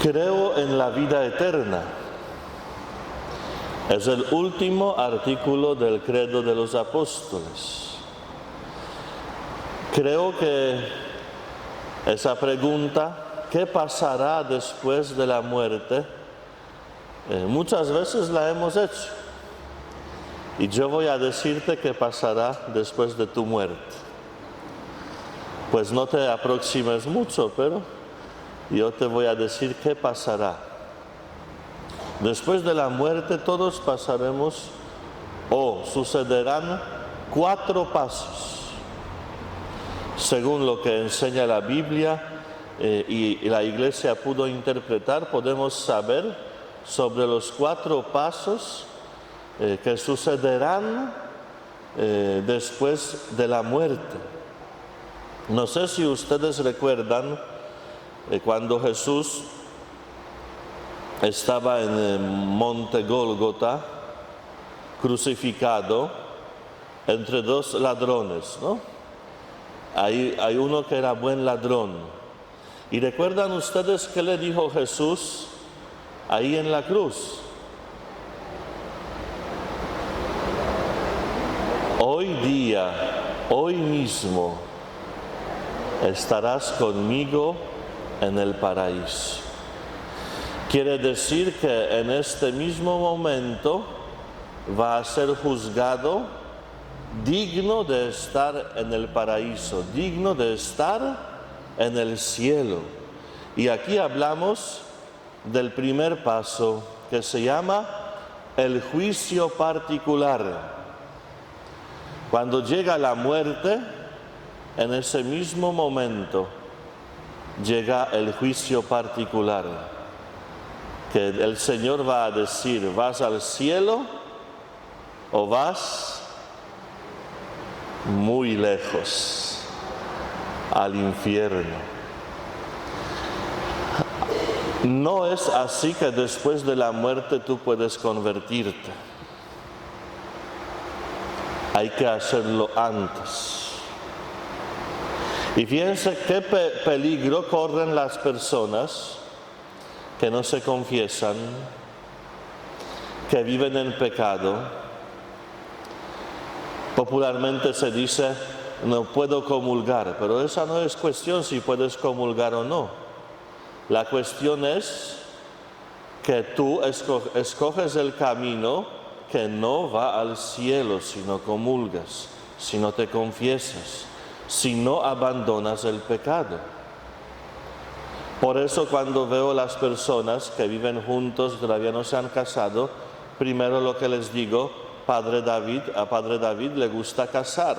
Creo en la vida eterna. Es el último artículo del Credo de los Apóstoles. Creo que esa pregunta, ¿qué pasará después de la muerte? Muchas veces la hemos hecho. Y yo voy a decirte qué pasará después de tu muerte. Pues no te aproximes mucho, pero yo te voy a decir qué pasará. Después de la muerte todos pasaremos o sucederán 4 pasos. Según lo que enseña la Biblia y la Iglesia pudo interpretar, podemos saber sobre los 4 pasos que sucederán después de la muerte. No sé si ustedes recuerdan cuando Jesús estaba en el monte Gólgota, crucificado, entre 2 ladrones, ¿no? Hay uno que era buen ladrón. ¿Y recuerdan ustedes qué le dijo Jesús ahí en la cruz? Hoy día, hoy mismo, estarás conmigo en el paraíso. Quiere decir que en este mismo momento va a ser juzgado digno de estar en el paraíso, digno de estar en el cielo. Y aquí hablamos del primer paso que se llama el juicio particular. Cuando llega la muerte, en ese mismo momento llega el juicio particular, que el Señor va a decir, ¿vas al cielo o vas muy lejos al infierno? No es así que después de la muerte tú puedes convertirte. Hay que hacerlo antes. Y fíjense qué peligro corren las personas que no se confiesan, que viven en pecado. Popularmente se dice, no puedo comulgar, pero esa no es cuestión si puedes comulgar o no. La cuestión es que tú escoges el camino que no va al cielo si no comulgas, si no te confiesas, si no abandonas el pecado. Por eso cuando veo las personas que viven juntos, todavía no se han casado, primero lo que les digo, a Padre David le gusta casar.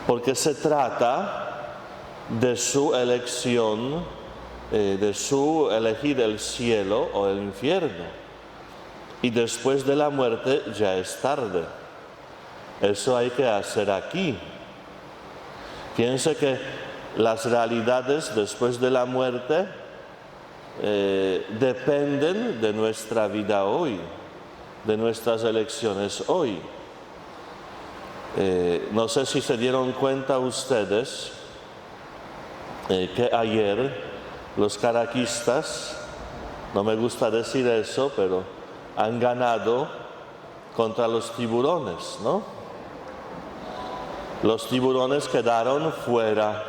Porque se trata de su elección, de su elegir el cielo o el infierno. Y después de la muerte ya es tarde. Eso hay que hacer aquí. Piense que las realidades después de la muerte dependen de nuestra vida hoy, de nuestras elecciones hoy. No sé si se dieron cuenta ustedes que ayer los caraquistas, no me gusta decir eso, pero han ganado contra los tiburones, ¿no? Los tiburones quedaron fuera.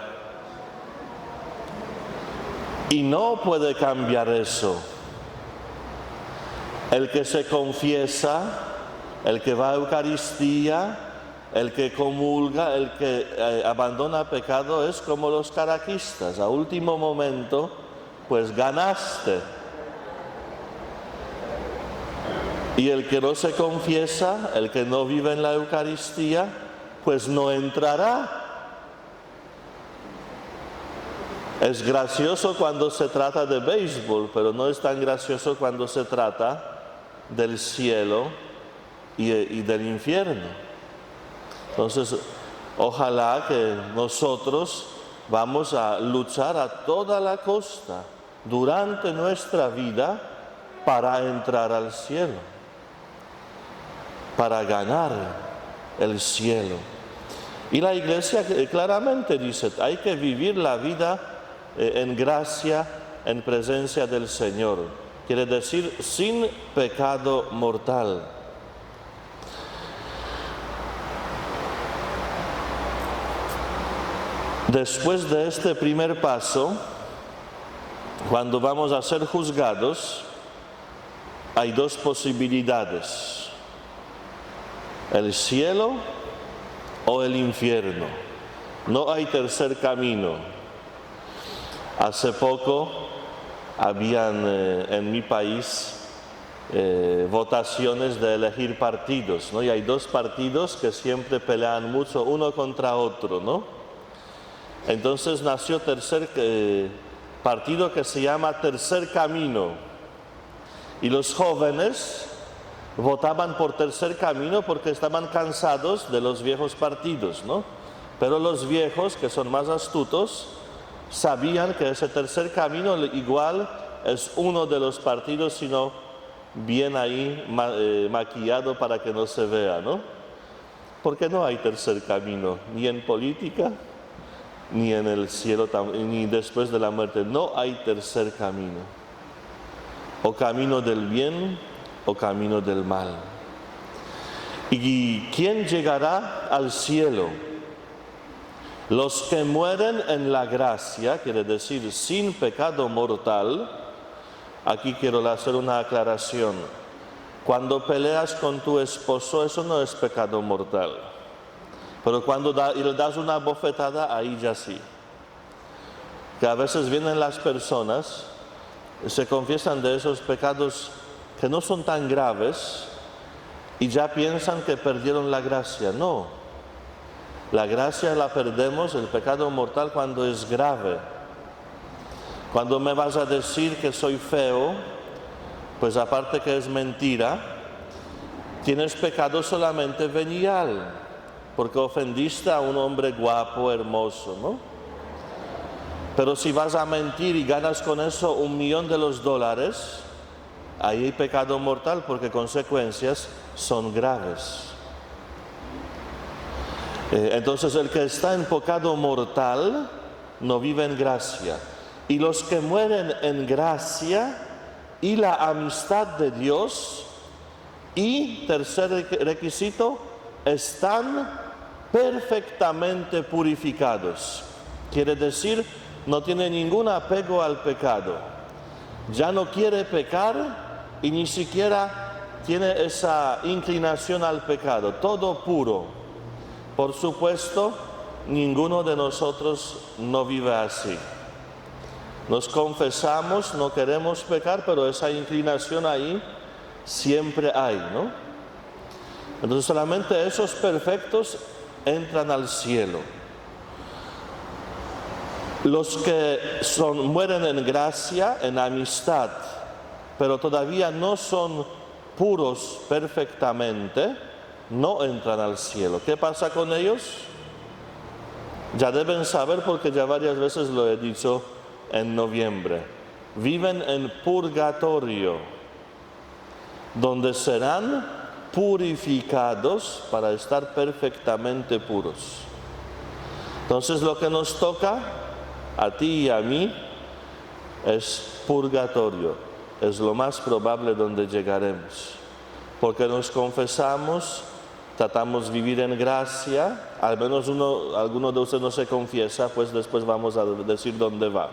Y no puede cambiar eso. El que se confiesa, el que va a Eucaristía, el que comulga, el que abandona pecado, es como los caraquistas. A último momento, pues ganaste. Y el que no se confiesa, el que no vive en la Eucaristía, pues no entrará. Es gracioso cuando se trata de béisbol, pero no es tan gracioso cuando se trata del cielo y del infierno. Entonces, ojalá que nosotros vamos a luchar a toda la costa durante nuestra vida para entrar al cielo, para ganar el cielo. Y la Iglesia claramente dice, hay que vivir la vida en gracia en presencia del Señor. Quiere decir sin pecado mortal. Después de este primer paso, cuando vamos a ser juzgados, hay dos posibilidades: el cielo o el infierno. No hay tercer camino. Hace poco habían en mi país votaciones de elegir partidos, ¿no? Y hay dos partidos que siempre pelean mucho uno contra otro, ¿no? Entonces nació tercer partido que se llama Tercer Camino. Y los jóvenes votaban por Tercer Camino porque estaban cansados de los viejos partidos, ¿no? Pero los viejos, que son más astutos, sabían que ese Tercer Camino igual es uno de los partidos, sino bien ahí maquillado para que no se vea, ¿no? Porque no hay tercer camino, ni en política, ni en el cielo, ni después de la muerte. No hay tercer camino. O camino del bien o camino del mal. ¿Y quién llegará al cielo? Los que mueren en la gracia, quiere decir sin pecado mortal. Aquí quiero hacer una aclaración. Cuando peleas con tu esposo, eso no es pecado mortal. Pero cuando le das una bofetada, ahí ya sí. Que a veces vienen las personas, se confiesan de esos pecados que no son tan graves y ya piensan que perdieron la gracia. No, la gracia la perdemos, el pecado mortal, cuando es grave. Cuando me vas a decir que soy feo, pues aparte que es mentira, tienes pecado solamente venial, porque ofendiste a un hombre guapo, hermoso, ¿no? Pero si vas a mentir y ganas con eso $1.000.000, ahí hay pecado mortal, porque consecuencias son graves. Entonces el que está en pecado mortal no vive en gracia. Y los que mueren en gracia y la amistad de Dios, y tercer requisito, están perfectamente purificados. Quiere decir, no tiene ningún apego al pecado. Ya no quiere pecar y ni siquiera tiene esa inclinación al pecado. Todo puro. Por supuesto, ninguno de nosotros no vive así. Nos confesamos, no queremos pecar, pero esa inclinación ahí siempre hay, ¿no? Entonces solamente esos perfectos entran al cielo. Los que mueren en gracia, en amistad, pero todavía no son puros perfectamente, no entran al cielo. ¿Qué pasa con ellos? Ya deben saber, porque ya varias veces lo he dicho en noviembre. Viven en purgatorio, donde serán purificados para estar perfectamente puros. Entonces lo que nos toca a ti y a mí es purgatorio. Es lo más probable donde llegaremos, porque nos confesamos, tratamos de vivir en gracia. Al menos alguno de ustedes no se confiesa, pues después vamos a decir dónde va,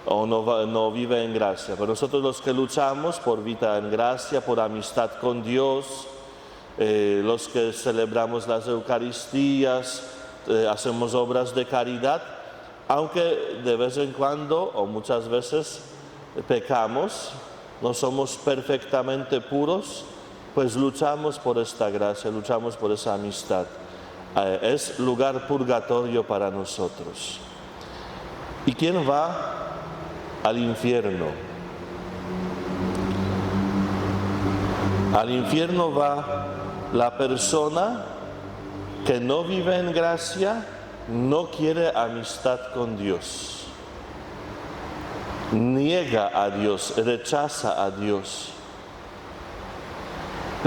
o no vive en gracia. Pero nosotros, los que luchamos por vida en gracia, por amistad con Dios, los que celebramos las Eucaristías, hacemos obras de caridad, aunque de vez en cuando o muchas veces pecamos, no somos perfectamente puros, pues luchamos por esta gracia, luchamos por esa amistad. Es lugar purgatorio para nosotros. ¿Y quién va al infierno? Al infierno va la persona que no vive en gracia, no quiere amistad con Dios, niega a Dios, rechaza a Dios,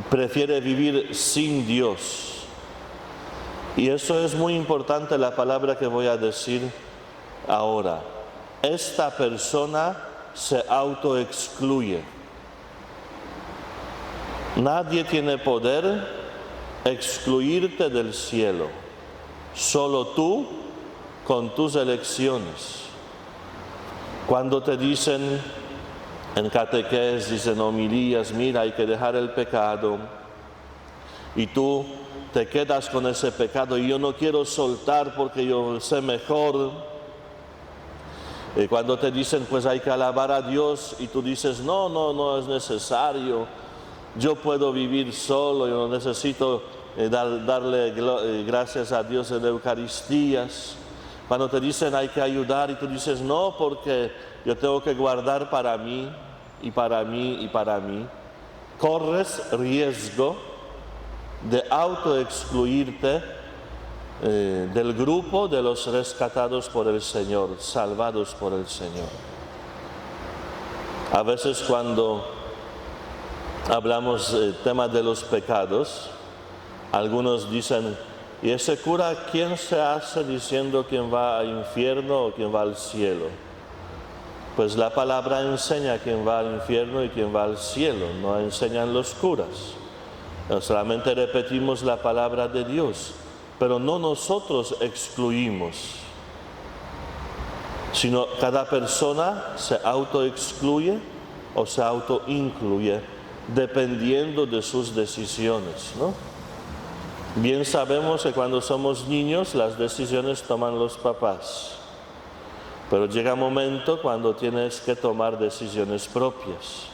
prefiere vivir sin Dios. Y eso es muy importante, la palabra que voy a decir ahora. Esta persona se autoexcluye. Nadie tiene poder excluirte del cielo, solo tú con tus elecciones. Cuando te dicen en catequesis, en homilías, mira, hay que dejar el pecado, y tú te quedas con ese pecado y yo no quiero soltar porque yo sé mejor. Y cuando te dicen pues hay que alabar a Dios y tú dices no es necesario, yo puedo vivir solo, yo no necesito darle gracias a Dios en Eucaristías. Cuando te dicen hay que ayudar y tú dices no porque yo tengo que guardar para mí y para mí y para mí, corres riesgo de autoexcluirte del grupo de los rescatados por el Señor, salvados por el Señor. A veces cuando hablamos del tema de los pecados, algunos dicen, ¿y ese cura quién se hace diciendo quién va al infierno o quién va al cielo? Pues la palabra enseña quién va al infierno y quién va al cielo, no enseñan los curas. Solamente repetimos la palabra de Dios, pero no nosotros excluimos, sino cada persona se autoexcluye o se autoincluye dependiendo de sus decisiones, ¿no? Bien sabemos que cuando somos niños las decisiones toman los papás, pero llega un momento cuando tienes que tomar decisiones propias.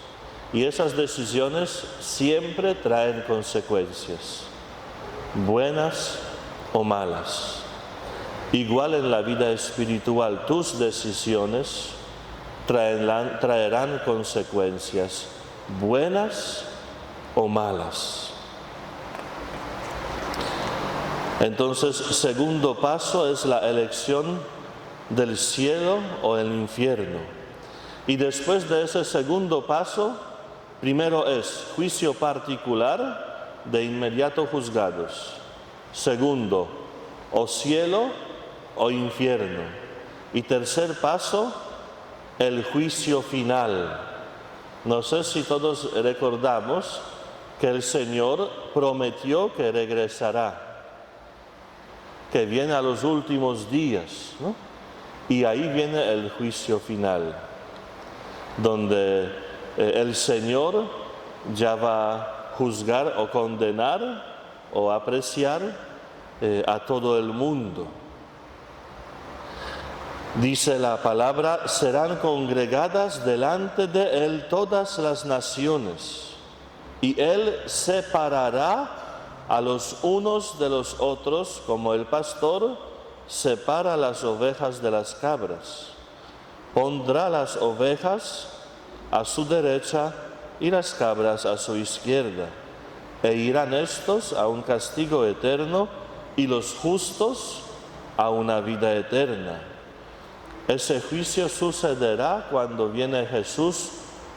Y esas decisiones siempre traen consecuencias, buenas o malas. Igual en la vida espiritual, tus decisiones traerán consecuencias, buenas o malas. Entonces, segundo paso es la elección del cielo o el infierno. Y después de ese segundo paso, primero es juicio particular, de inmediato juzgados. Segundo, o cielo o infierno. Y tercer paso, el juicio final. No sé si todos recordamos que el Señor prometió que regresará, que viene a los últimos días, ¿no? Y ahí viene el juicio final, donde el Señor ya va a juzgar o condenar o apreciar a todo el mundo. Dice la palabra, serán congregadas delante de Él todas las naciones, y Él separará a los unos de los otros, como el pastor separa las ovejas de las cabras. Pondrá las ovejas a su derecha y las cabras a su izquierda, e irán estos a un castigo eterno y los justos a una vida eterna. Ese juicio sucederá cuando viene Jesús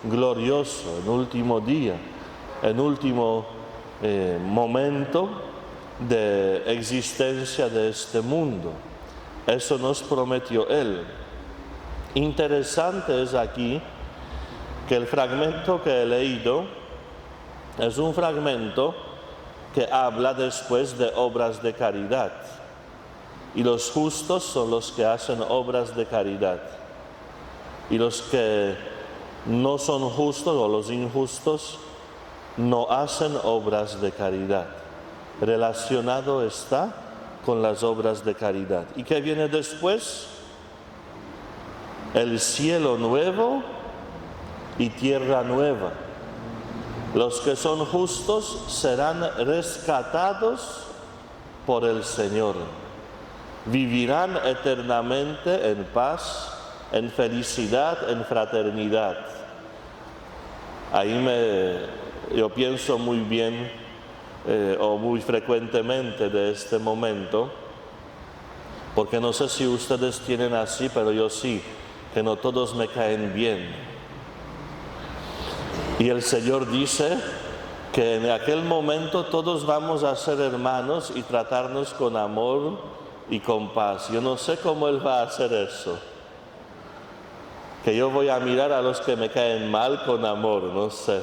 glorioso, en último día, en último momento de existencia de este mundo. Eso nos prometió Él. Interesante es aquí que el fragmento que he leído es un fragmento que habla después de obras de caridad. Y los justos son los que hacen obras de caridad. Y los que no son justos o los injustos no hacen obras de caridad. Relacionado está con las obras de caridad. ¿Y qué viene después? El cielo nuevo y tierra nueva. Los que son justos serán rescatados por el Señor. Vivirán eternamente en paz, en felicidad, en fraternidad. Yo pienso muy bien o muy frecuentemente de este momento, porque no sé si ustedes tienen así, pero yo sí, que no todos me caen bien. Y el Señor dice que en aquel momento todos vamos a ser hermanos y tratarnos con amor y con paz. Yo no sé cómo Él va a hacer eso. que yo voy a mirar a los que me caen mal con amor, no sé.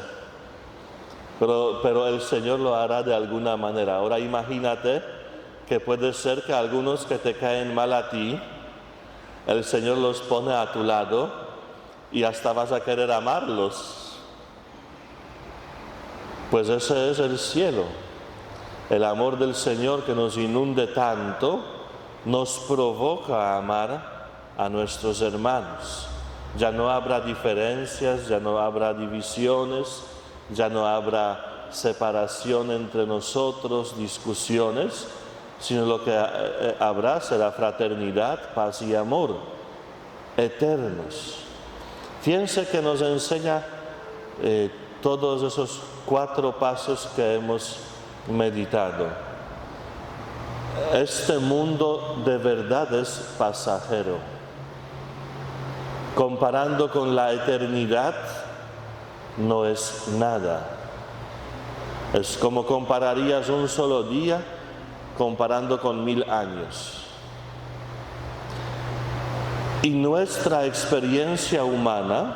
Pero el Señor lo hará de alguna manera. Ahora imagínate que puede ser que algunos que te caen mal a ti, el Señor los pone a tu lado y hasta vas a querer amarlos. Pues ese es el cielo. El amor del Señor que nos inunde tanto, nos provoca a amar a nuestros hermanos. Ya no habrá diferencias, ya no habrá divisiones, ya no habrá separación entre nosotros, discusiones, sino lo que habrá será fraternidad, paz y amor, eternos. Fíjense que nos enseña todos esos 4 pasos que hemos meditado. Este mundo de verdad es pasajero. Comparando con la eternidad, no es nada. Es como compararías un solo día comparando con 1000 años. Y nuestra experiencia humana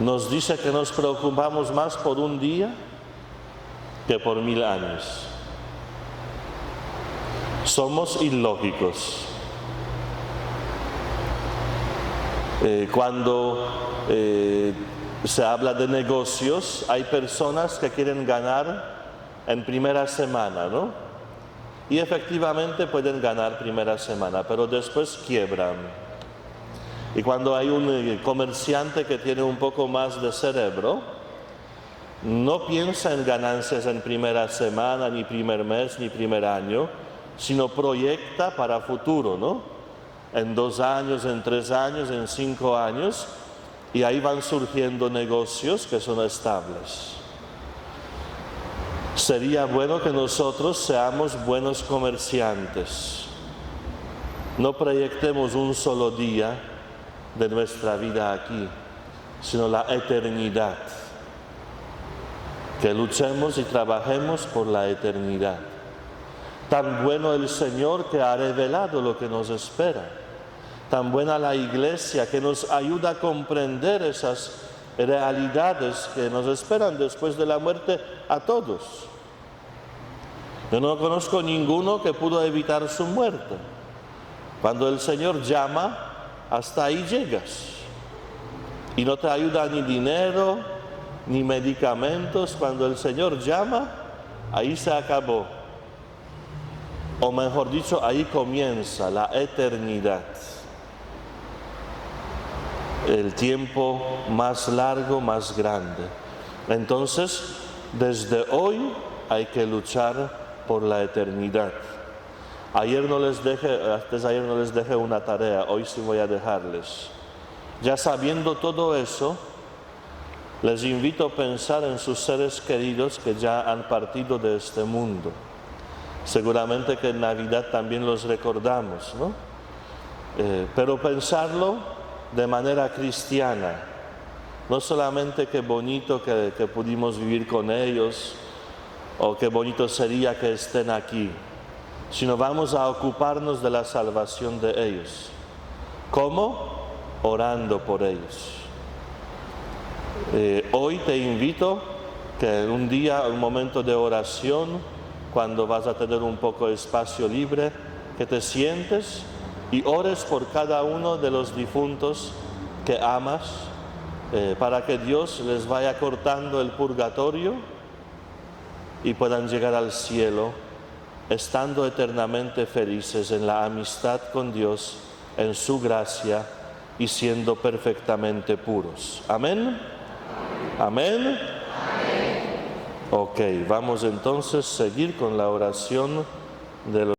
nos dice que nos preocupamos más por un día que por 1000 años. Somos ilógicos. Cuando se habla de negocios, hay personas que quieren ganar en primera semana, ¿no? Y efectivamente pueden ganar primera semana, pero después quiebran. Y cuando hay un comerciante que tiene un poco más de cerebro, no piensa en ganancias en primera semana, ni primer mes, ni primer año, sino proyecta para futuro, ¿no? En 2 años, en 3 años, en 5 años, y ahí van surgiendo negocios que son estables. Sería bueno que nosotros seamos buenos comerciantes. No proyectemos un solo día de nuestra vida aquí, sino la eternidad. Que luchemos y trabajemos por la eternidad. Tan bueno el Señor que ha revelado lo que nos espera. Tan buena la Iglesia que nos ayuda a comprender esas realidades que nos esperan después de la muerte a todos. Yo no conozco ninguno que pudo evitar su muerte. Cuando el Señor llama, hasta ahí llegas. Y no te ayuda ni dinero, ni medicamentos. Cuando el Señor llama, ahí se acabó. O mejor dicho, ahí comienza la eternidad. El tiempo más largo, más grande. Entonces, desde hoy hay que luchar por la eternidad. Antes de ayer no les dejé una tarea, hoy sí voy a dejarles. Ya sabiendo todo eso, les invito a pensar en sus seres queridos que ya han partido de este mundo. Seguramente que en Navidad también los recordamos, ¿no? Pero pensarlo de manera cristiana. No solamente qué bonito que pudimos vivir con ellos, o qué bonito sería que estén aquí, sino vamos a ocuparnos de la salvación de ellos. ¿Cómo? Orando por ellos. Hoy te invito que un día, un momento de oración, cuando vas a tener un poco de espacio libre, que te sientes y ores por cada uno de los difuntos que amas, para que Dios les vaya cortando el purgatorio y puedan llegar al cielo, estando eternamente felices en la amistad con Dios, en su gracia y siendo perfectamente puros. ¿Amén? ¿Amén? Ok, vamos entonces a seguir con la oración de los